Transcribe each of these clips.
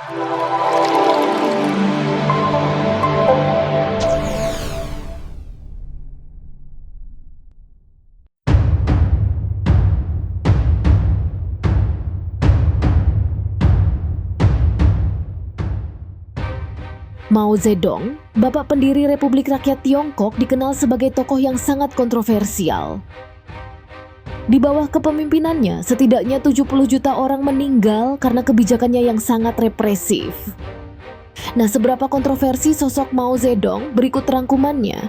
Mao Zedong, bapak pendiri Republik Rakyat Tiongkok, dikenal sebagai tokoh yang sangat kontroversial. Di bawah kepemimpinannya, setidaknya 70 juta orang meninggal karena kebijakannya yang sangat represif. Nah, seberapa kontroversi sosok Mao Zedong? Berikut rangkumannya.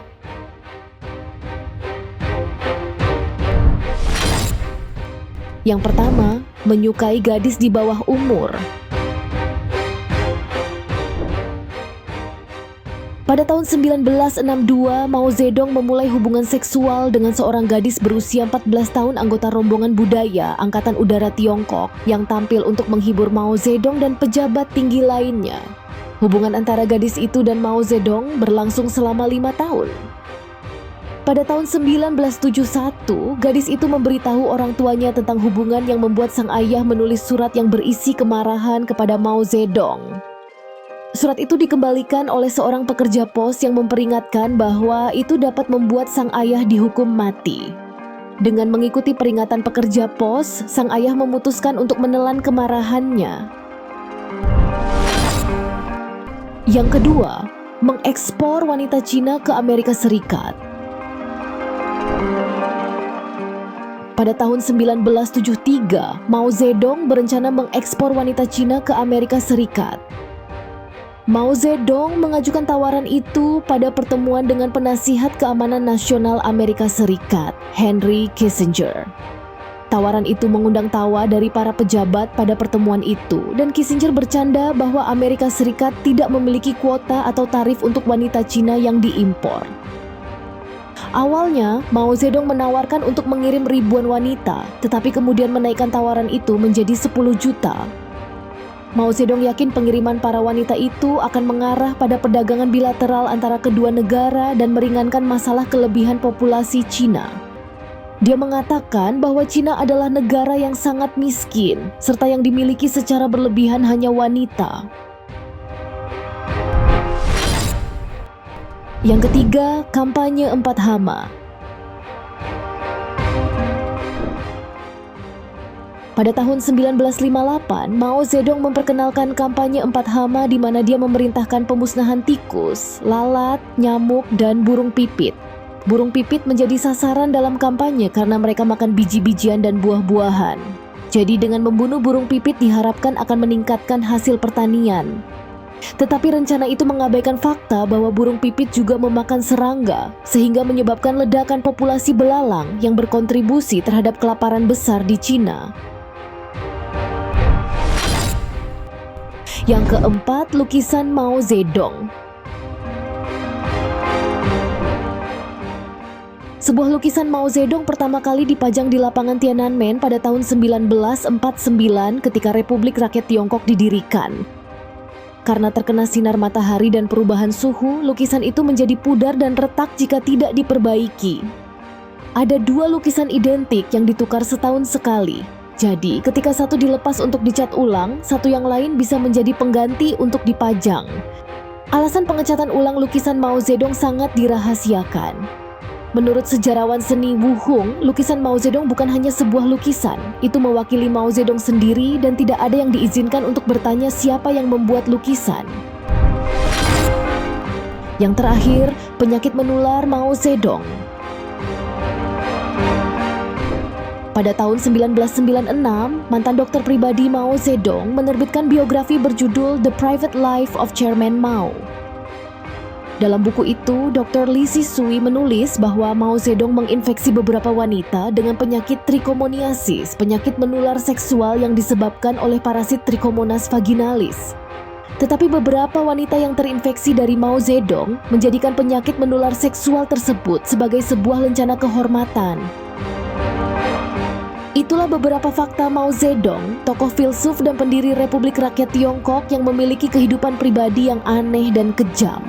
Yang pertama, menyukai gadis di bawah umur. Pada tahun 1962, Mao Zedong memulai hubungan seksual dengan seorang gadis berusia 14 tahun anggota rombongan budaya Angkatan Udara Tiongkok yang tampil untuk menghibur Mao Zedong dan pejabat tinggi lainnya. Hubungan antara gadis itu dan Mao Zedong berlangsung selama 5 tahun. Pada tahun 1971, gadis itu memberitahu orang tuanya tentang hubungan yang membuat sang ayah menulis surat yang berisi kemarahan kepada Mao Zedong. Surat itu dikembalikan oleh seorang pekerja pos yang memperingatkan bahwa itu dapat membuat sang ayah dihukum mati. Dengan mengikuti peringatan pekerja pos, sang ayah memutuskan untuk menelan kemarahannya. Yang kedua, mengekspor wanita Cina ke Amerika Serikat. Pada tahun 1973, Mao Zedong berencana mengekspor wanita Cina ke Amerika Serikat. Mao Zedong mengajukan tawaran itu pada pertemuan dengan penasihat keamanan nasional Amerika Serikat, Henry Kissinger. Tawaran itu mengundang tawa dari para pejabat pada pertemuan itu, dan Kissinger bercanda bahwa Amerika Serikat tidak memiliki kuota atau tarif untuk wanita Cina yang diimpor. Awalnya, Mao Zedong menawarkan untuk mengirim ribuan wanita, tetapi kemudian menaikkan tawaran itu menjadi 10 juta. Mao Zedong yakin pengiriman para wanita itu akan mengarah pada perdagangan bilateral antara kedua negara dan meringankan masalah kelebihan populasi Cina. Dia mengatakan bahwa Cina adalah negara yang sangat miskin, serta yang dimiliki secara berlebihan hanya wanita. Yang ketiga, kampanye 4 hama. Pada tahun 1958, Mao Zedong memperkenalkan kampanye 4 hama di mana dia memerintahkan pemusnahan tikus, lalat, nyamuk, dan burung pipit. Burung pipit menjadi sasaran dalam kampanye karena mereka makan biji-bijian dan buah-buahan. Jadi dengan membunuh burung pipit diharapkan akan meningkatkan hasil pertanian. Tetapi rencana itu mengabaikan fakta bahwa burung pipit juga memakan serangga, sehingga menyebabkan ledakan populasi belalang yang berkontribusi terhadap kelaparan besar di Cina. Yang keempat, lukisan Mao Zedong. Sebuah lukisan Mao Zedong pertama kali dipajang di lapangan Tiananmen pada tahun 1949 ketika Republik Rakyat Tiongkok didirikan. Karena terkena sinar matahari dan perubahan suhu, lukisan itu menjadi pudar dan retak jika tidak diperbaiki. Ada 2 lukisan identik yang ditukar setahun sekali. Jadi, ketika satu dilepas untuk dicat ulang, satu yang lain bisa menjadi pengganti untuk dipajang. Alasan pengecatan ulang lukisan Mao Zedong sangat dirahasiakan. Menurut sejarawan seni Wu Hung, lukisan Mao Zedong bukan hanya sebuah lukisan. Itu mewakili Mao Zedong sendiri dan tidak ada yang diizinkan untuk bertanya siapa yang membuat lukisan. Yang terakhir, penyakit menular Mao Zedong. Pada tahun 1996, mantan dokter pribadi Mao Zedong menerbitkan biografi berjudul The Private Life of Chairman Mao. Dalam buku itu, Dr. Li Zhisui menulis bahwa Mao Zedong menginfeksi beberapa wanita dengan penyakit trichomoniasis, penyakit menular seksual yang disebabkan oleh parasit Trichomonas vaginalis. Tetapi beberapa wanita yang terinfeksi dari Mao Zedong menjadikan penyakit menular seksual tersebut sebagai sebuah lencana kehormatan. Itulah beberapa fakta Mao Zedong, tokoh filsuf dan pendiri Republik Rakyat Tiongkok yang memiliki kehidupan pribadi yang aneh dan kejam.